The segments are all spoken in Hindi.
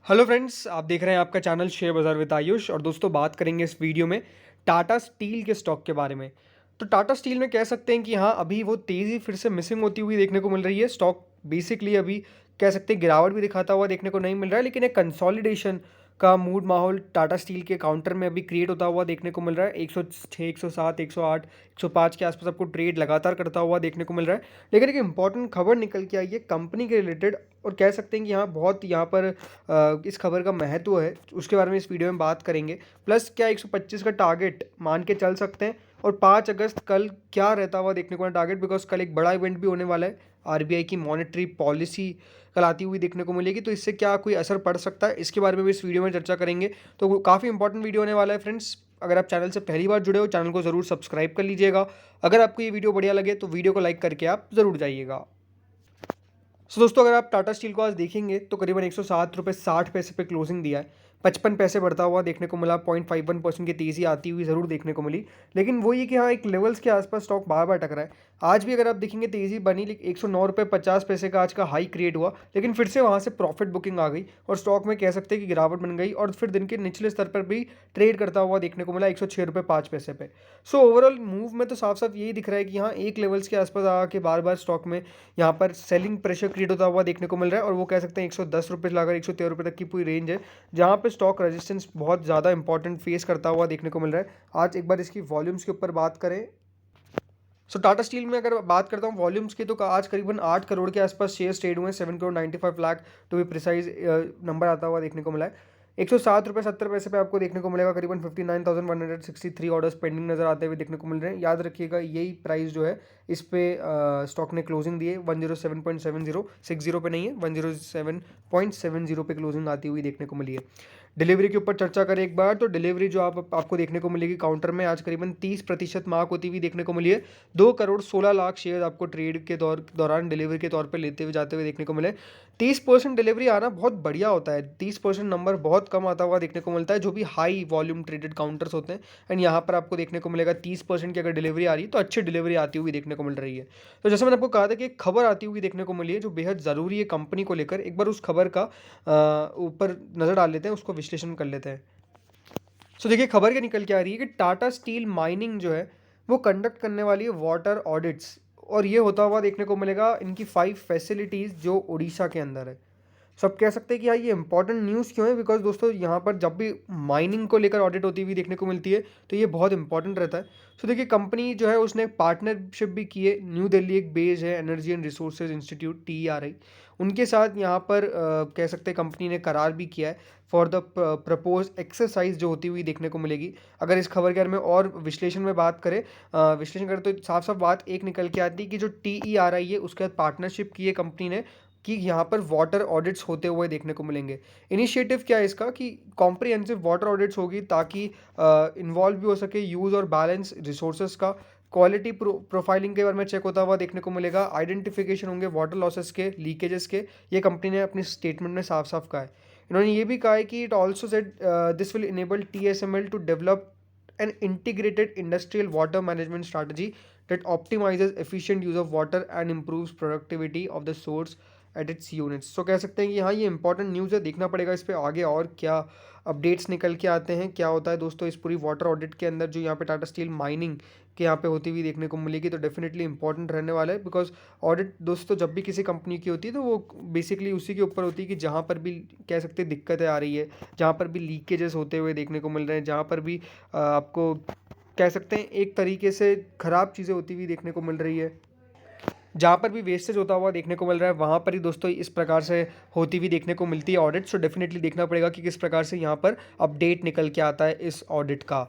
हेलो फ्रेंड्स, आप देख रहे हैं आपका चैनल शेयर बाजार विद आयुष। और दोस्तों, बात करेंगे इस वीडियो में टाटा स्टील के स्टॉक के बारे में। तो टाटा स्टील में कह सकते हैं कि हाँ, अभी वो तेज़ी फिर से मिसिंग होती हुई देखने को मिल रही है। स्टॉक बेसिकली अभी कह सकते हैं गिरावट भी दिखाता हुआ देखने को नहीं मिल रहा है, लेकिन एक कंसोलिडेशन का मूड माहौल टाटा स्टील के काउंटर में अभी क्रिएट होता हुआ देखने को मिल रहा है। 106, 107, 108, 105 के आसपास आपको ट्रेड लगातार करता हुआ देखने को मिल रहा है। लेकिन एक इंपॉर्टेंट खबर निकल के आई है कंपनी के रिलेटेड, और कह सकते हैं कि यहाँ बहुत यहाँ पर इस खबर का महत्व है, उसके बारे में इस वीडियो में बात करेंगे। प्लस क्या 125 का टारगेट मान के चल सकते हैं, और 5 अगस्त कल क्या रहता हुआ देखने को मिला टारगेट, बिकॉज कल एक बड़ा इवेंट भी होने वाला है। आरबीआई की मॉनेटरी पॉलिसी कल आती हुई देखने को मिलेगी, तो इससे क्या कोई असर पड़ सकता है, इसके बारे में भी इस वीडियो में चर्चा करेंगे। तो काफ़ी इंपॉर्टेंट वीडियो होने वाला है फ्रेंड्स। अगर आप चैनल से पहली बार जुड़े हो, चैनल को ज़रूर सब्सक्राइब कर लीजिएगा। अगर आपको ये वीडियो बढ़िया लगे तो वीडियो को लाइक करके आप ज़रूर जाइएगा। दोस्तों, अगर आप टाटा स्टील को आज देखेंगे तो करीबन 107 रुपये 60 पैसे पे क्लोजिंग दिया है। 55 पैसे बढ़ता हुआ देखने को मिला। 0.51% की तेज़ी आती हुई ज़रूर देखने को मिली, लेकिन वो ये कि हाँ, एक लेवल्स के आसपास स्टॉक बार बार टकरा है। आज भी अगर आप देखेंगे तेज़ी बनी, लेकिन 109 रुपये 50 पैसे का आज का हाई क्रिएट हुआ, लेकिन फिर से वहाँ से प्रॉफिट बुकिंग आ गई और स्टॉक में कह सकते हैं कि गिरावट बन गई, और फिर दिन के निचले स्तर पर भी ट्रेड करता हुआ देखने को मिला 106 रुपये 5 पैसे पे। सो ओवरऑल मूव में तो साफ साफ यही दिख रहा है कि हाँ, एक लेवल्स के आसपास आके बार बार स्टॉक में यहाँ पर सेलिंग प्रेशर क्रिएट होता हुआ देखने को मिल रहा है। और वो कह सकते हैं 110 रुपये से लाकर 113 रुपये तक की पूरी रेंज है, जहाँ पे स्टॉक रेजिस्टेंस बहुत ज़्यादा इंपॉर्टेंट फेस करता हुआ देखने को मिल रहा है। आज एक बार इसकी वॉल्यूम्स के ऊपर बात करें, टाटा स्टील में अगर बात करता हूँ वॉल्यूम्स की, तो आज करीबन 8 करोड़ के आसपास शेयर्स ट्रेड हुए हैं। 7 crore 95 lakh to be precise number आता हुआ देखने को मिला है। 107 रुपये 70 पैसे पे आपको देखने को मिलेगा। करीबन 59,163 ऑर्डर्स पेंडिंग नजर आते हुए देखने को मिल रहे हैं। याद रखिएगा, यही प्राइस जो है इस पे स्टॉक ने क्लोजिंग दी है 107.70, 60 पे नहीं है, 107.70 पे क्लोजिंग आती हुई देखने को मिली है। डिलीवरी के ऊपर चर्चा करें एक बार, तो डिलीवरी जो आपको देखने को मिलेगी काउंटर में, आज करीबन 30% मार्क होती हुई देखने को मिली है। 2 करोड़ 16 लाख शेयर आपको ट्रेड के दौरान डिलीवरी के तौर पे लेते हुए जाते हुए देखने को मिले। 30% डिलीवरी आना बहुत बढ़िया होता है। 30% नंबर बहुत कम आता हुआ देखने को मिलता है जो भी हाई वॉल्यूम ट्रेडेड काउंटर्स होते हैं। एंड यहाँ पर आपको देखने को मिलेगा 30% की अगर डिलीवरी आ रही है तो अच्छी डिलीवरी आती हुई देखने को मिल रही है। तो जैसे मैंने आपको कहा था कि एक खबर आती हुई देखने को मिली है जो बेहद ज़रूरी है कंपनी को लेकर। एक बार उस खबर का ऊपर नज़र डाल लेते हैं, उसको विश्लेषण कर लेते हैं। देखिए, खबर क्या निकल के आ रही है कि टाटा स्टील माइनिंग जो है वो कंडक्ट करने वाली है वाटर ऑडिट्स, और ये होता हुआ देखने को मिलेगा इनकी 5 फैसिलिटीज़ जो उड़ीसा के अंदर है। सब कह सकते हैं कि हाँ, ये इंपॉर्टेंट न्यूज़ क्यों है, बिकॉज दोस्तों यहाँ पर जब भी माइनिंग को लेकर ऑडिट होती हुई देखने को मिलती है तो ये बहुत इंपॉर्टेंट रहता है। देखिए, कंपनी जो है उसने पार्टनरशिप भी की है। न्यू दिल्ली एक बेस है, energy and resources institute TERI, उनके साथ यहाँ पर कह सकते हैं कंपनी ने करार भी किया है फॉर द प्रपोज एक्सरसाइज जो होती हुई देखने को मिलेगी। अगर इस खबर के बारे में और विश्लेषण में बात करें, विश्लेषण करें तो साफ साफ बात एक निकल के आती है कि जो TERI है उसके साथ पार्टनरशिप की है कंपनी ने, कि यहाँ पर वाटर ऑडिट्स होते हुए देखने को मिलेंगे। इनिशिएटिव क्या है इसका, कि कॉम्प्रिहेंसिव वाटर ऑडिट्स होगी ताकि इन्वॉल्व भी हो सके यूज़ और बैलेंस रिसोर्सेज का। क्वालिटी प्रोफाइलिंग के बारे में चेक होता हुआ देखने को मिलेगा। आइडेंटिफिकेशन होंगे वाटर लॉसेस के, लीकेजेस के। ये कंपनी ने अपनी स्टेटमेंट में साफ साफ कहा है। इन्होंने ये भी कहा है कि it also said this will enable TSML to develop an integrated industrial water management strategy that optimizes efficient use of water and improves productivity of the source at its units। कह सकते हैं कि हाँ, ये इंपॉर्टेंट न्यूज़ है, देखना पड़ेगा इस पे आगे और क्या अपडेट्स निकल के आते हैं, क्या होता है दोस्तों इस पूरी वाटर ऑडिट के अंदर जो यहाँ पे टाटा स्टील माइनिंग के यहाँ पे होती हुई देखने को मिलेगी। तो डेफिनेटली इंपॉर्टेंट रहने वाला है, बिकॉज ऑडिट दोस्तों जब भी किसी कंपनी की होती है तो वो बेसिकली उसी के ऊपर होती है कि जहाँ पर भी कह सकते हैं दिक्कतें आ रही है, जहाँ पर भी लीकेजेस होते हुए देखने को मिल रहे हैं, जहाँ पर भी आपको कह सकते हैं एक तरीके से ख़राब चीज़ें होती हुई देखने को मिल रही है, जहाँ पर भी वेस्टेज होता हुआ देखने को मिल रहा है, वहाँ पर ही दोस्तों इस प्रकार से होती हुई देखने को मिलती है ऑडिट। डेफिनेटली देखना पड़ेगा कि किस प्रकार से यहाँ पर अपडेट निकल के आता है इस ऑडिट का।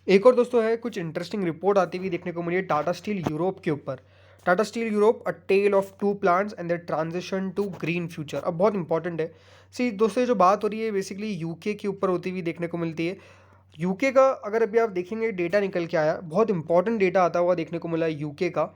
एक और दोस्तों है, कुछ इंटरेस्टिंग रिपोर्ट आती हुई देखने को मिली है टाटा स्टील यूरोप के ऊपर। Tata steel Europe, a tale of two plants and the transition to green future. अब बहुत इंपॉर्टेंट है। दोस्तों, जो बात हो रही है बेसिकली यूके के ऊपर होती हुई देखने को मिलती है। यूके का अगर अभी आप देखेंगे डेटा निकल के आया, बहुत इंपॉर्टेंट डेटा आता हुआ देखने को मिला है यूके का।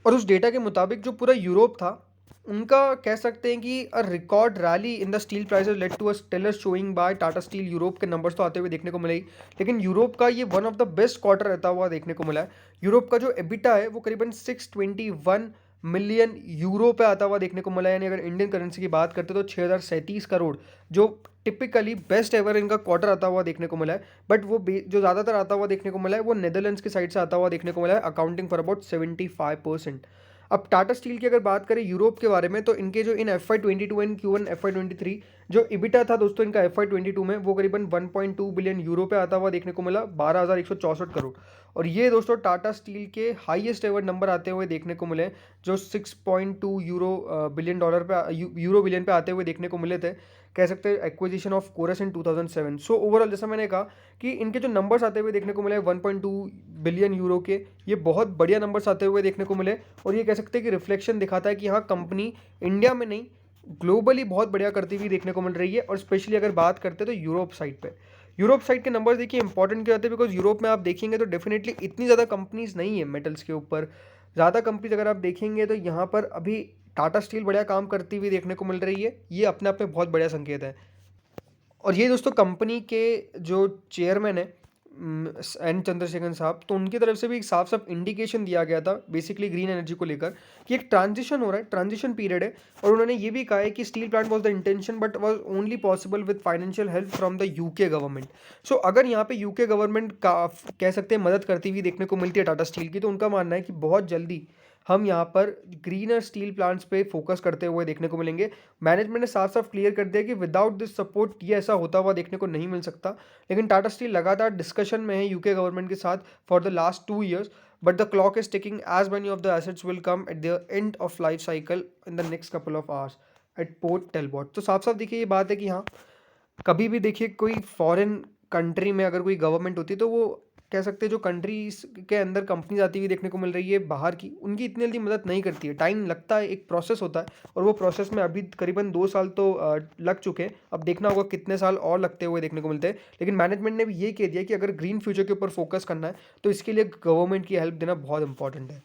और उस डेटा के मुताबिक जो पूरा यूरोप था उनका कह सकते हैं कि a record rally in the steel prices led to a stellar showing by Tata steel Europe के नंबर्स तो आते हुए देखने को मिले ही, लेकिन यूरोप का ये one of the best quarter रहता हुआ देखने को मिला है। यूरोप का जो एबिटा है वो करीबन 621 मिलियन यूरो पे आता हुआ देखने को मिला, यानी अगर इंडियन करेंसी की बात करते तो 6037 करोड़, जो टिपिकली बेस्ट एवर इनका क्वार्टर आता हुआ देखने को मिला है। बट वो जो ज़्यादातर आता हुआ देखने को मिला है वो नेदरलैंड्स की साइड से आता हुआ देखने को मिला है, अकाउंटिंग फॉर अबाउट 75%। अब टाटा स्टील की अगर बात करें यूरोप के बारे में, तो इनके जो इन FY22 एंड Q1 FY23 जो इबिटा था दोस्तों इनका FY22 में, वो करीबन 1.2 बिलियन यूरो पे आता हुआ देखने को मिला, 12,164 करोड़। और ये दोस्तों टाटा स्टील के हाईएस्ट एवर नंबर आते हुए देखने को मिले, जो 6.2 यूरो बिलियन पे आते हुए देखने को मिले थे। कह सकते हैं acquisition of Corus in 2007। So overall जैसा मैंने कहा कि इनके जो नंबर्स आते हुए देखने को मिले 1.2 बिलियन यूरो के, ये बहुत बढ़िया नंबर्स आते हुए देखने को मिले। और ये कह सकते हैं कि रिफ्लेक्शन दिखाता है कि हाँ, कंपनी इंडिया में नहीं ग्लोबली बहुत बढ़िया करती हुई देखने को मिल रही है। और स्पेशली अगर बात करते हैं तो यूरोप साइड पे, यूरोप साइड के नंबर्स देखिए इंपॉर्टेंट क्यों होते हैं, बिकॉज यूरोप में आप देखेंगे तो डेफिनेटली इतनी ज़्यादा कंपनीज नहीं है मेटल्स के ऊपर। ज़्यादा कंपनीज अगर आप देखेंगे तो यहाँ पर अभी टाटा स्टील बढ़िया काम करती हुई देखने को मिल रही है। ये अपने आप में बहुत बढ़िया संकेत है। और ये दोस्तों कंपनी के जो चेयरमैन है एन चंद्रशेखर साहब, तो उनकी तरफ से भी एक साफ साफ इंडिकेशन दिया गया था बेसिकली ग्रीन एनर्जी को लेकर कि एक ट्रांजिशन हो रहा है, ट्रांजिशन पीरियड है। और उन्होंने ये भी कहा है कि steel plant was the intention but was only possible with financial help from the UK government. So अगर यहाँ पे यूके गवर्नमेंट का कह सकते हैं मदद करती हुई देखने को मिलती है टाटा स्टील की, तो उनका मानना है कि बहुत जल्दी हम यहाँ पर ग्रीनर स्टील प्लांट्स पे फोकस करते हुए देखने को मिलेंगे। मैनेजमेंट ने साफ साफ क्लियर कर दिया कि विदाउट दिस सपोर्ट ये ऐसा होता हुआ देखने को नहीं मिल सकता। लेकिन टाटा स्टील लगातार डिस्कशन में है यूके गवर्नमेंट के साथ for the last 2 years, but the clock is ticking as many of the assets will come at the end of life cycle in the next couple of hours at Port Talbot. तो साफ साफ देखिए ये बात है कि हाँ, कभी भी देखिए कोई फॉरेन कंट्री में अगर कोई गवर्नमेंट होती है तो वो कह सकते हैं जो कंट्रीज के अंदर कंपनीज आती हुई देखने को मिल रही है बाहर की, उनकी इतनी जल्दी मदद नहीं करती है। टाइम लगता है, एक प्रोसेस होता है। और वो प्रोसेस में अभी करीबन 2 साल तो लग चुके हैं। अब देखना होगा कितने साल और लगते हुए देखने को मिलते हैं। लेकिन मैनेजमेंट ने भी ये कह दिया कि अगर ग्रीन फ्यूचर के ऊपर फोकस करना है तो इसके लिए गवर्नमेंट की हेल्प देना बहुत इंपॉर्टेंट है।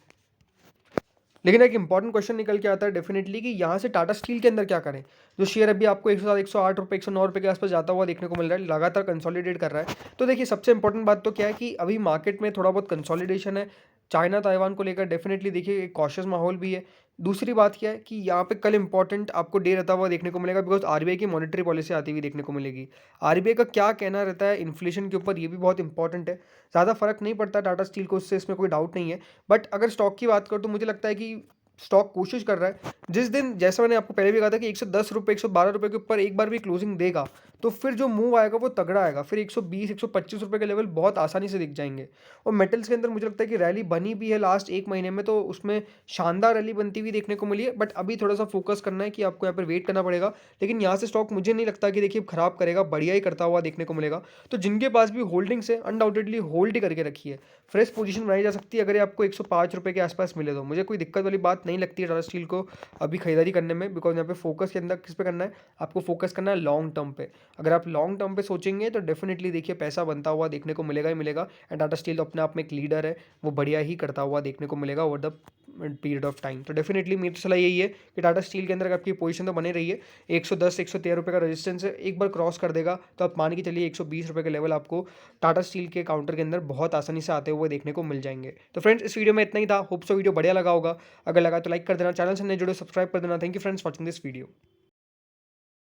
लेकिन एक इंपॉर्टेंट क्वेश्चन निकल के आता है डेफिनेटली कि यहाँ से टाटा स्टील के अंदर क्या करें। जो शेयर अभी आपको 107 108 रुपये 109 रुपये के आसपास जाता हुआ देखने को मिल रहा है, लगातार कंसोलिडेट कर रहा है। तो देखिए सबसे इंपॉर्टेंट बात तो क्या है कि अभी मार्केट में थोड़ा बहुत कंसोलिडेशन है। चाइना ताइवान को लेकर डेफिनेटली देखिए एक कॉशियस माहौल भी है। दूसरी बात क्या है कि यहाँ पे कल इंपॉर्टेंट आपको डे रहता हुआ देखने को मिलेगा, बिकॉज आरबीआई की मॉनेटरी पॉलिसी आती हुई देखने को मिलेगी। आरबीआई का क्या कहना रहता है इन्फ्लेशन के ऊपर, ये भी बहुत इंपॉर्टेंट है। ज़्यादा फर्क नहीं पड़ता टाटा स्टील को उससे, इसमें कोई डाउट नहीं है। बट अगर स्टॉक की बात करूँ तो मुझे लगता है कि स्टॉक कोशिश कर रहा है, जिस दिन जैसा मैंने आपको पहले भी कहा था कि 110 रुपये 112 रुपये के ऊपर एक बार भी क्लोजिंग देगा तो फिर जो मूव आएगा वो तगड़ा आएगा। फिर 120 125 रुपये के लेवल बहुत आसानी से दिख जाएंगे। और मेटल्स के अंदर मुझे लगता है कि रैली बनी भी है लास्ट 1 महीने में, तो उसमें शानदार रैली बनती हुई देखने को मिली है। बट अभी थोड़ा सा फोकस करना है कि आपको यहाँ पर वेट करना पड़ेगा। लेकिन यहाँ से स्टॉक मुझे नहीं लगता कि देखिए खराब करेगा, बढ़िया ही करता हुआ देखने को मिलेगा। तो जिनके पास भी होल्डिंग्स है अनडाउटेडली होल्ड ही करके रखिए। फ्रेश पोजीशन बनाई जा सकती है अगर ये आपको 105 रुपये के आसपास मिले तो। मुझे कोई दिक्कत वाली बात नहीं लगती है टाटा स्टील को अभी खरीदारी करने में, बिकॉज यहाँ पे फोकस के अंदर किस पे करना है, आपको फोकस करना है लॉन्ग टर्म पे। अगर आप लॉन्ग टर्म पे सोचेंगे तो डेफिनेटली देखिए पैसा बनता हुआ देखने को मिलेगा ही मिलेगा। एंड टाटा स्टील अपने आप में एक लीडर है, वो बढ़िया ही करता हुआ देखने को मिलेगा over the period of time. तो डेफिनेटली मेरी सलाह यही है कि टाटा स्टील के अंदर आपकी पोजीशन तो बने रही है। 110 113 रुपये का रेजिस्टेंस है, एक बार क्रॉस कर देगा तो आप मान के चलिए 120 रुपये के लेवल आपको टाटा स्टील के काउंटर के अंदर बहुत आसानी से आते हुए देखने को मिल जाएंगे। तो फ्रेंड्स इस वीडियो में इतना ही था। होप सो वीडियो बढ़िया लगा होगा। अगर लगा तो लाइक कर देना, चैनल से नए जुड़े सब्सक्राइब कर देना। Thank you friends watching this video.